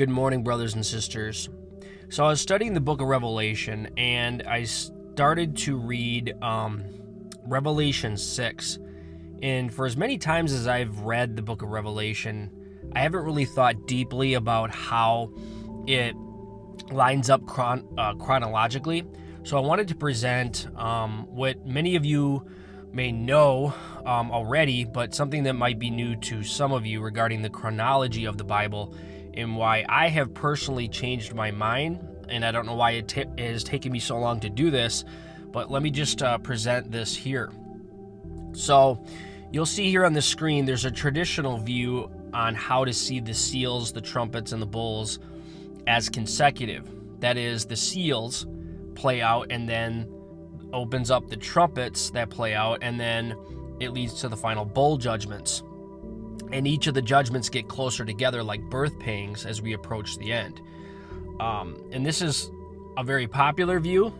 Good morning, brothers and sisters. So I was studying the book of Revelation, and I started to read Revelation 6. And for as many times as I've read the book of Revelation, I haven't really thought deeply about how it lines up chronologically. So I wanted to present what many of you may know already, but something that might be new to some of you regarding the chronology of the Bible and why I have personally changed my mind. And I don't know why it has taken me so long to do this, but let me just present this here. So you'll see here on the screen, there's a traditional view on how to see the seals, the trumpets, and the bowls as consecutive. That is, the seals play out and then opens up the trumpets that play out, and then it leads to the final bowl judgments. And each of the judgments get closer together like birth pangs as we approach the end. And this is a very popular view.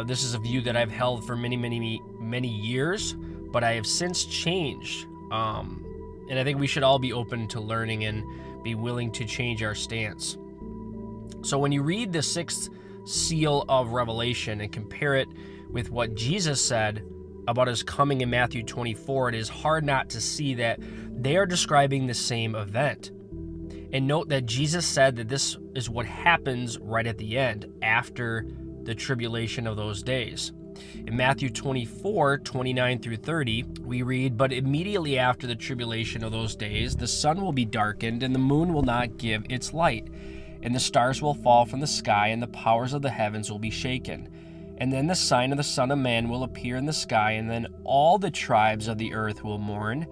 This is a view that I've held for many years, but I have since changed. And I think we should all be open to learning and be willing to change our stance. So when you read the sixth seal of Revelation and compare it with what Jesus said about his coming in Matthew 24, it is hard not to see that they are describing the same event. And note that Jesus said that this is what happens right at the end, after the tribulation of those days. In Matthew 24, 29 through 30, we read, "But immediately after the tribulation of those days, the sun will be darkened, and the moon will not give its light, and the stars will fall from the sky, and the powers of the heavens will be shaken. And then the sign of the Son of Man will appear in the sky, and then all the tribes of the earth will mourn,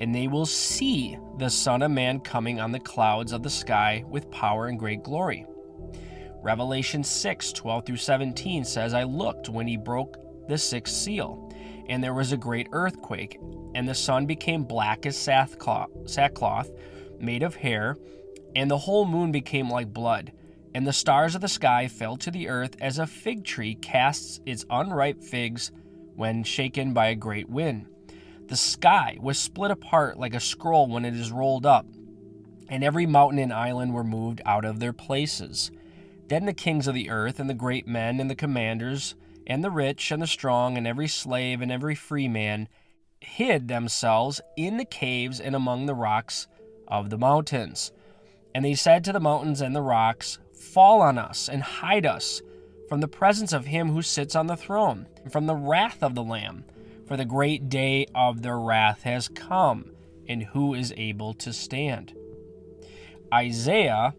and they will see the Son of Man coming on the clouds of the sky with power and great glory." Revelation 6, 12 through 17 says, "I looked when he broke the sixth seal, and there was a great earthquake, and the sun became black as sackcloth made of hair, and the whole moon became like blood. And the stars of the sky fell to the earth as a fig tree casts its unripe figs when shaken by a great wind. The sky was split apart like a scroll when it is rolled up, and every mountain and island were moved out of their places. Then the kings of the earth, and the great men, and the commanders, and the rich, and the strong, and every slave, and every free man, hid themselves in the caves and among the rocks of the mountains. And they said to the mountains and the rocks, 'Fall on us, and hide us from the presence of him who sits on the throne, and from the wrath of the Lamb. For the great day of their wrath has come, and who is able to stand?'" Isaiah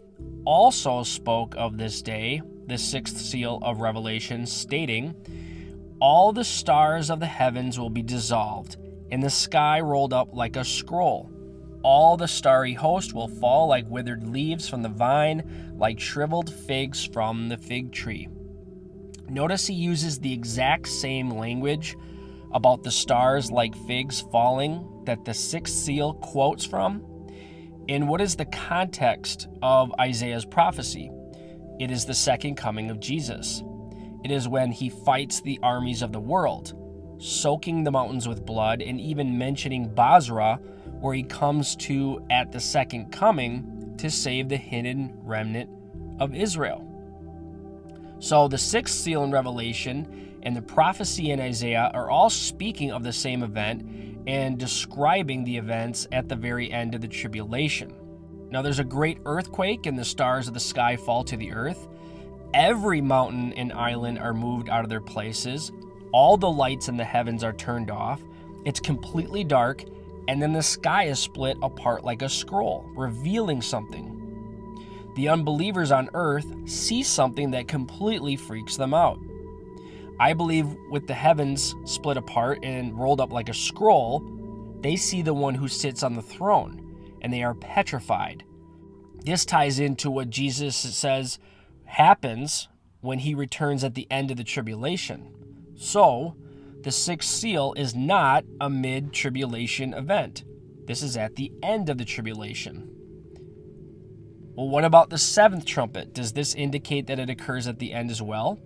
also spoke of this day, the sixth seal of Revelation, stating, "All the stars of the heavens will be dissolved, and the sky rolled up like a scroll. All the starry host will fall like withered leaves from the vine, like shriveled figs from the fig tree." Notice he uses the exact same language about the stars like figs falling that the sixth seal quotes from. And what is the context of Isaiah's prophecy? It is the second coming of Jesus. It is when he fights the armies of the world, soaking the mountains with blood, and even mentioning Basra, where he comes to at the second coming to save the hidden remnant of Israel. So the sixth seal in Revelation and the prophecy in Isaiah are all speaking of the same event and describing the events at the very end of the tribulation. Now there's a great earthquake, and the stars of the sky fall to the earth. Every mountain and island are moved out of their places. All the lights in the heavens are turned off. It's completely dark, and then the sky is split apart like a scroll, revealing something. The unbelievers on earth see something that completely freaks them out. I believe with the heavens split apart and rolled up like a scroll, they see the one who sits on the throne, and they are petrified. This ties into what Jesus says happens when he returns at the end of the tribulation. So, the sixth seal is not a mid-tribulation event. This is at the end of the tribulation. Well, what about the seventh trumpet? Does this indicate that it occurs at the end as well?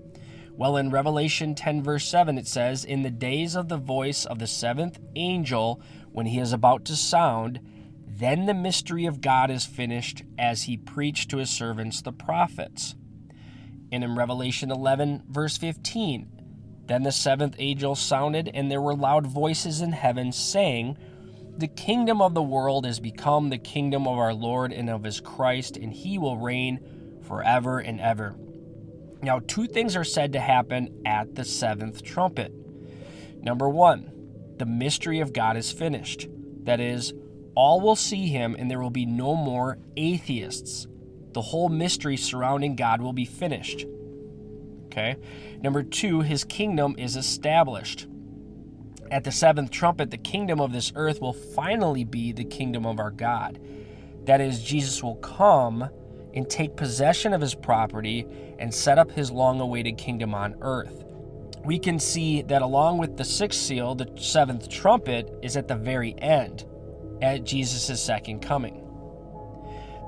Well, in Revelation 10 verse 7, it says, "In the days of the voice of the seventh angel, when he is about to sound, Then the mystery of God is finished, as he preached to his servants the prophets. And in Revelation 11, verse 15, then the seventh angel sounded, and there were loud voices in heaven saying, the kingdom of the world is become the kingdom of our Lord and of his Christ, and he will reign forever and ever. Now, two things are said to happen at the seventh trumpet. Number one, the mystery of God is finished. That is, all will see him, and there will be no more atheists. The whole mystery surrounding God will be finished. Okay? Number two, his kingdom is established. At the seventh trumpet, the kingdom of this earth will finally be the kingdom of our God. That is, Jesus will come and take possession of his property and set up his long-awaited kingdom on earth. We can see that along with the sixth seal, the seventh trumpet is at the very end, at Jesus' second coming.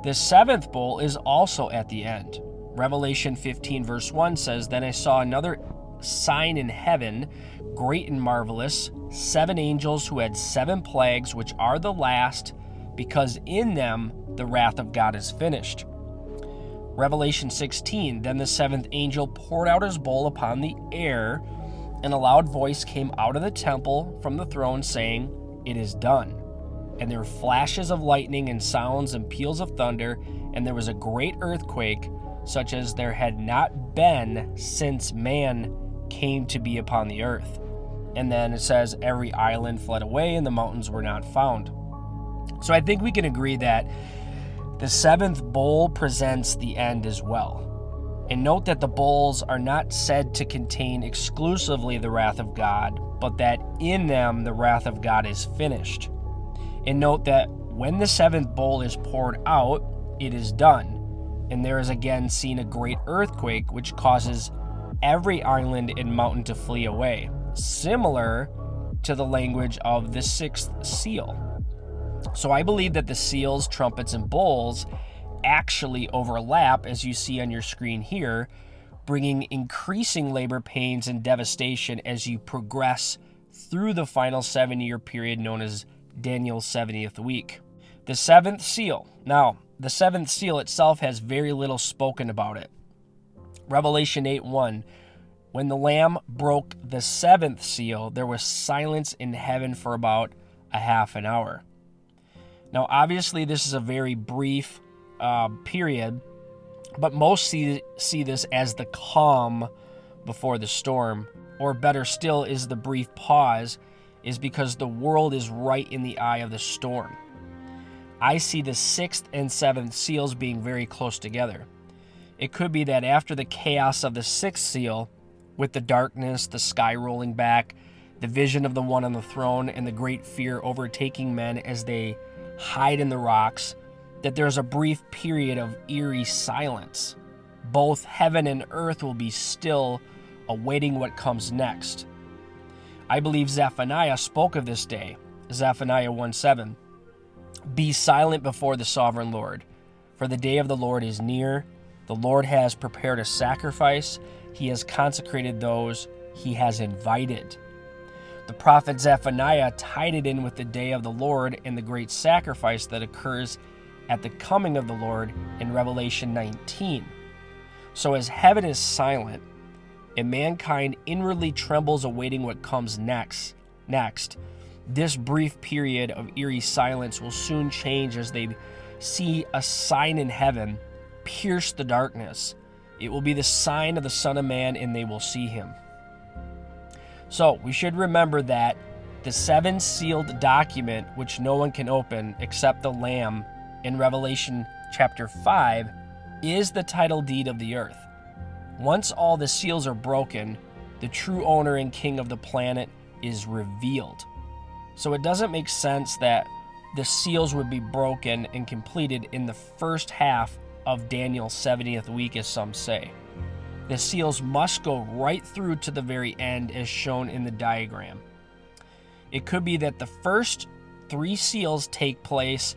The seventh bowl is also at the end. Revelation 15 verse 1 says, then I saw another sign in heaven, great and marvelous, 7 angels who had 7 plagues, which are the last, because in them the wrath of God is finished. Revelation 16, then the seventh angel poured out his bowl upon the air, and a loud voice came out of the temple from the throne saying, it is done. And there were flashes of lightning and sounds and peals of thunder, and there was a great earthquake, such as there had not been since man came to be upon the earth. And then it says every island fled away and the mountains were not found. So I think we can agree that the seventh bowl presents the end as well. And note that the bowls are not said to contain exclusively the wrath of God, but that in them the wrath of God is finished. And note that when the seventh bowl is poured out, it is done. And there is again seen a great earthquake, which causes every island and mountain to flee away, similar to the language of the sixth seal. So I believe that the seals, trumpets, and bowls actually overlap, as you see on your screen here, bringing increasing labor pains and devastation as you progress through the final 7-year period known as Daniel's 70th week. The seventh seal. Now, the seventh seal itself has very little spoken about it. Revelation 8:1, when the Lamb broke the seventh seal, there was silence in heaven for about a half an hour. Now, obviously, this is a very brief period, but most see this as the calm before the storm, or better still is the brief pause, is because the world is right in the eye of the storm. I see the sixth and seventh seals being very close together. It could be that after the chaos of the sixth seal, with the darkness, the sky rolling back, the vision of the one on the throne, and the great fear overtaking men as they hide in the rocks, that there's a brief period of eerie silence. Both heaven and earth will be still, awaiting what comes next. I believe Zephaniah spoke of this day. Zephaniah 1:7. Be silent before the sovereign Lord, for the day of the Lord is near. The Lord has prepared a sacrifice. He has consecrated those he has invited. The prophet Zephaniah tied it in with the day of the Lord and the great sacrifice that occurs at the coming of the Lord in Revelation 19. So as heaven is silent and mankind inwardly trembles awaiting what comes next, this brief period of eerie silence will soon change as they see a sign in heaven pierce the darkness. It will be the sign of the Son of Man, and they will see him. So we should remember that the 7 sealed document, which no one can open except the Lamb in Revelation chapter 5, is the title deed of the earth. Once all the seals are broken, the true owner and king of the planet is revealed. So it doesn't make sense that the seals would be broken and completed in the first half of Daniel's 70th week, as some say. The seals must go right through to the very end, as shown in the diagram. It could be that the first 3 seals take place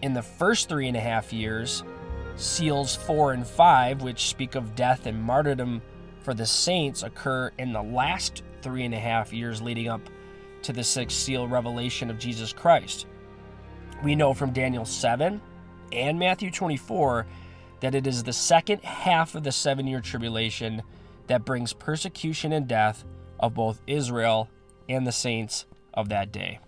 in the first 3.5 years. Seals 4 and 5, which speak of death and martyrdom for the saints, occur in the last 3.5 years leading up to the 6th seal revelation of Jesus Christ. We know from Daniel 7 and Matthew 24 that it is the second half of the 7-year tribulation that brings persecution and death of both Israel and the saints of that day.